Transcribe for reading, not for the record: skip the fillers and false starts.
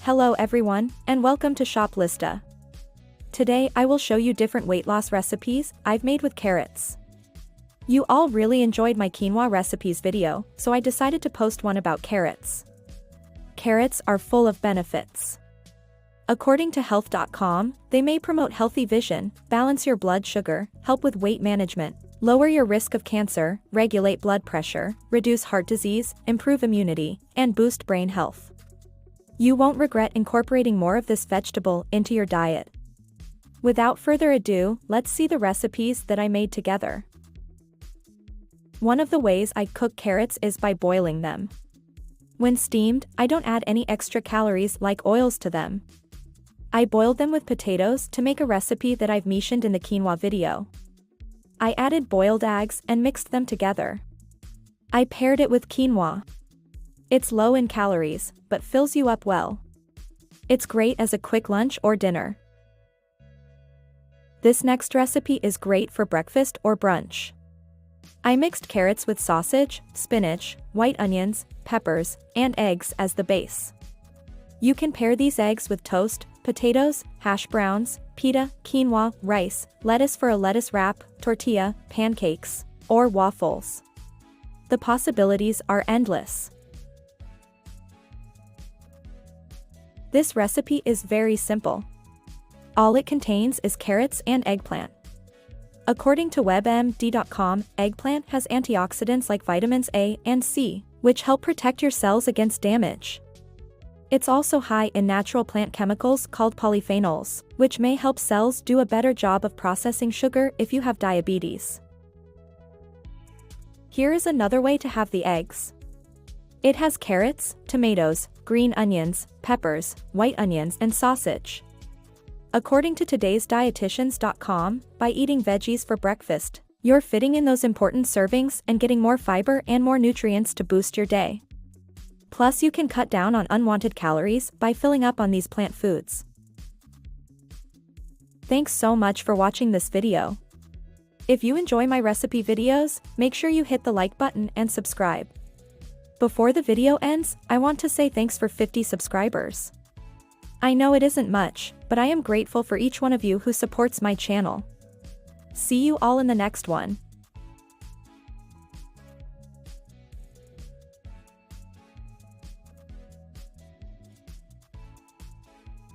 Hello everyone, and welcome to Shoplista. Today I will show you different weight loss recipes I've made with carrots. You all really enjoyed my quinoa recipes video, so I decided to post one about carrots. Carrots are full of benefits. According to health.com, they may promote healthy vision, balance your blood sugar, help with weight management, lower your risk of cancer, regulate blood pressure, reduce heart disease, improve immunity, and boost brain health. You won't regret incorporating more of this vegetable into your diet. Without further ado, let's see the recipes that I made together. One of the ways I cook carrots is by boiling them. When steamed, I don't add any extra calories like oils to them. I boiled them with potatoes to make a recipe that I've mentioned in the quinoa video. I added boiled eggs and mixed them together. I paired it with quinoa. It's low in calories, but fills you up well. It's great as a quick lunch or dinner. This next recipe is great for breakfast or brunch. I mixed carrots with sausage, spinach, white onions, peppers, and eggs as the base. You can pair these eggs with toast, potatoes, hash browns, pita, quinoa, rice, lettuce for a lettuce wrap, tortilla, pancakes, or waffles. The possibilities are endless. This recipe is very simple. All it contains is carrots and eggplant. According to WebMD.com, eggplant has antioxidants like vitamins A and C, which help protect your cells against damage. It's also high in natural plant chemicals called polyphenols, which may help cells do a better job of processing sugar if you have diabetes. Here is another way to have the eggs. It has carrots, tomatoes, green onions, peppers, white onions, and sausage. According to today's dietitians.com, by eating veggies for breakfast, you're fitting in those important servings and getting more fiber and more nutrients to boost your day. Plus, you can cut down on unwanted calories by filling up on these plant foods. Thanks so much for watching this video. If you enjoy my recipe videos, make sure you hit the like button and subscribe. Before the video ends, I want to say thanks for 50 subscribers. I know it isn't much, but I am grateful for each one of you who supports my channel. See you all in the next one.